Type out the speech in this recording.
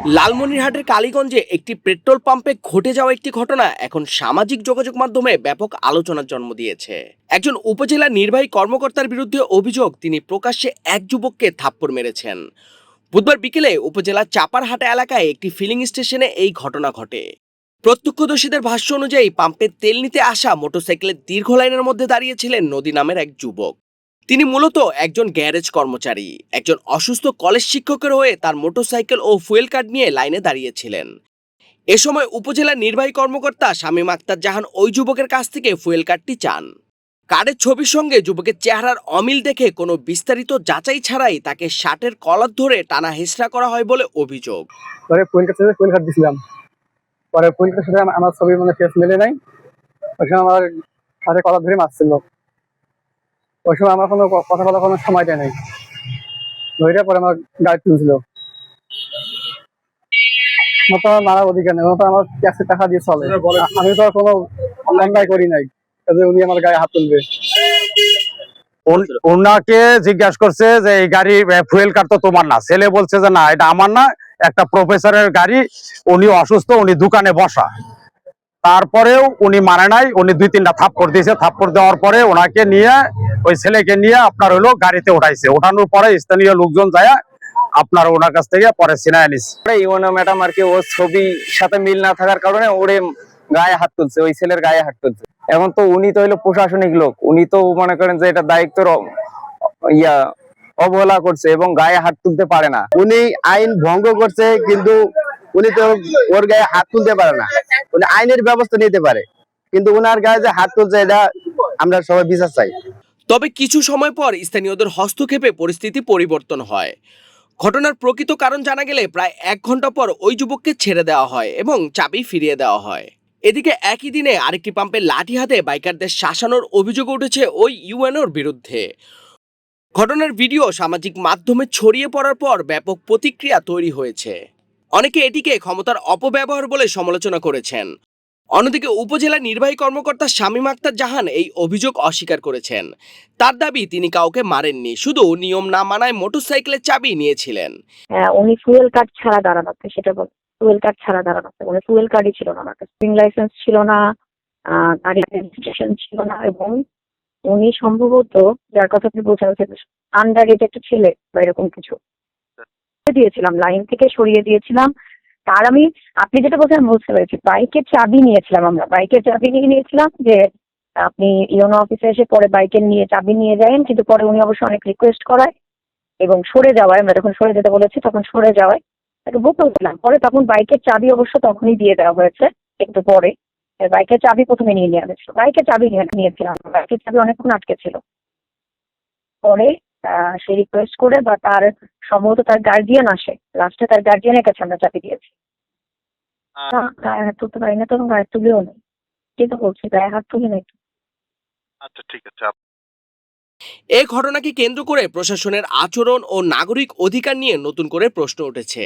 লালমনিরহাটের কালীগঞ্জে একটি পেট্রোল পাম্পে ঘটে যাওয়া একটি ঘটনা এখন সামাজিক যোগাযোগ মাধ্যমে ব্যাপক আলোচনার জন্ম দিয়েছে। একজন উপজেলা নির্বাহী কর্মকর্তার বিরুদ্ধে অভিযোগ তিনি প্রকাশ্যে এক যুবককে থাপ্পড় মেরেছেন। বুধবার বিকেলে উপজেলার চাপারহাটা এলাকায় একটি ফিলিং স্টেশনে এই ঘটনা ঘটে। প্রত্যক্ষদর্শীদের ভাষ্য অনুযায়ী পাম্পে তেল নিতে আসা মোটরসাইকেলের দীর্ঘ লাইনের মধ্যে দাঁড়িয়েছিলেন নদী নামের এক যুবক। তিনি মূলত একজন গ্যারেজ কর্মচারী। একজন অসুস্থ কলেজ শিক্ষকের হয়ে তার মোটরসাইকেল ও ফুয়েল কার্ড নিয়ে লাইনে দাঁড়িয়েছিলেন। এ সময় উপজেলা নির্বাহী কর্মকর্তা শামীম আক্তার জাহান ওই যুবকের কাছ থেকে ফুয়েল কার্ডটি চান। কার্ডের ছবির সঙ্গে যুবকের চেহারার অমিল দেখে কোনো বিস্তারিত যাচাই ছাড়াই তাকে শার্টের কলার ধরে টানা হেঁচড়া করা হয় বলে অভিযোগ। পরে ফুয়েল কার্ড দিছিলাম। পরে ফুয়েল কার্ডের সাথে আমার ছবি ফেস মেলে নাই। ওই সময় আমার হাতে কলার ধরে মারছিল। ওই সময় আমার কোনো কথা বলার কোনো সময়টা নেই। ধরে পরে আমার গাড়ি তুলছিল। মতো আমার মারার অধিকার নেই। মতো আমার ট্যাক্সের টাকা দিয়ে চলে। আমি তো কোনো অন্যায় করি নাই উনি আমার গায়ে হাত তুলবে। ওনাকে জিজ্ঞাসা করছে যে এই গাড়ি ফুয়েল কার্ড তো তোমার না। ছেলে বলছে যে না, এটা আমার না, একটা প্রফেসরের গাড়ি, উনি অসুস্থ, উনি দোকানে বসা। তারপরেও উনি মানে নাই, উনি 2-3টা থাপ্পড় দিয়েছে। থাপ্পড় দেওয়ার পরে ওনাকে নিয়ে, ওই ছেলেকে নিয়ে আপনার হলো গাড়িতে উঠাইছে। ওঠানোর পরে স্থানীয় লোকজন যায় আপনার ওনার কাছ থেকে পরে ছিনায় নিচ্ছে। ইউনো ম্যাডাম আর কি ওর ছবির সাথে মিল না থাকার কারণে ওরে গায়ে হাত তুলছে, ওই ছেলের গায়ে হাত তুলছে। এখন তো উনি তো হইলো প্রশাসনিক লোক, উনি তো মনে করেন যে এটা দায়িত্বের অবহেলা করছে এবং গায়ে হাত তুলতে পারে না। উনি আইন ভঙ্গ করছে, কিন্তু উনি তো ওর গায়ে হাত তুলতে পারে না। উনি আইনের ব্যবস্থা নিতে পারে, কিন্তু উনার গায়ে যে হাত তুলছে এটা আমরা সবাই বিচার চাই। তবে কিছু সময় পর স্থানীয়দের হস্তক্ষেপে পরিস্থিতি পরিবর্তন হয়। ঘটনার প্রকৃত কারণ জানা গেলে প্রায় 1 ঘন্টা পর ওই যুবককে ছেড়ে দেওয়া হয় এবং চাবি ফিরিয়ে দেওয়া হয়। এদিকে একই দিনে আরেকটি পাম্পে লাঠি হাতে বাইকারদের শাসানোর অভিযোগ উঠেছে ওই ইউএনওর বিরুদ্ধে। ঘটনার ভিডিও সামাজিক মাধ্যমে ছড়িয়ে পড়ার পর ব্যাপক প্রতিক্রিয়া তৈরি হয়েছে। অনেকে এটিকে ক্ষমতার অপব্যবহার বলে সমালোচনা করেছেন। অন্যদিকে উপজেলা নির্বাহী কর্মকর্তা শামীম আক্তার জাহান এই অভিযোগ অস্বীকার করেছেন। তার দাবি তিনি কাউকে মারেননি, শুধু নিয়ম না মানায় মোটরসাইকেলের চাবি নিয়েছিলেন। উনি ফুয়েল কার্ড ছাড়া দাঁড়ানোতে, সেটা বল, ফুয়েল কার্ড ছাড়া দাঁড়ানোতে, মানে ফুয়েল কার্ডই ছিল না আমার কাছে, ড্রাইভিং লাইসেন্স ছিল না, গাড়ির রেজিস্ট্রেশন ছিল না, এবং উনি সম্ভবত, যার কথা আপনি বলছেন, আন্ডার এজ একটা ছেলে বা এরকম কিছু দিয়েছিলাম, লাইন থেকে সরিয়ে দিয়েছিলাম। তার আমি, আপনি যেটা বলছেন বুঝতে পেরেছি, বাইকের চাবি নিয়েছিলাম, আমরা বাইকের চাবি নিয়েছিলাম যে আপনি ইউনো অফিসে এসে পরে বাইকের নিয়ে চাবি নিয়ে যাবেন, কিন্তু পরে উনি অবশ্য অনেক রিকোয়েস্ট করায় এবং সরে যাওয়ায়, আমরা যখন সরে যেতে বলেছি তখন সরে যাওয়ায় তাকে বোতল দিলাম। পরে তখন বাইকের চাবি অবশ্য তখনই দিয়ে দেওয়া হয়েছে, একটু পরে। বাইকের চাবি প্রথমে নিয়ে নেওয়া হয়েছিল, বাইকের চাবি নিয়েছিলাম, বাইকের চাবি অনেকক্ষণ আটকে ছিল। পরে সে রিকোয়েস্ট করে বা তার সম্ভবত তার গার্জিয়ান আসে, লাস্টে তার গার্জিয়ানের কাছে আমরা চাবি দিয়েছি। গায়ে হাত তুলতে পারি না, তখন গায়ে তুলেও নেই, কিন্তু বলছি গায়ে হাত তুলে নেই। আচ্ছা, ঠিক আছে। এই ঘটনাকে কেন্দ্র করে প্রশাসনের আচরণ ও নাগরিক অধিকার নিয়ে নতুন করে প্রশ্ন উঠেছে।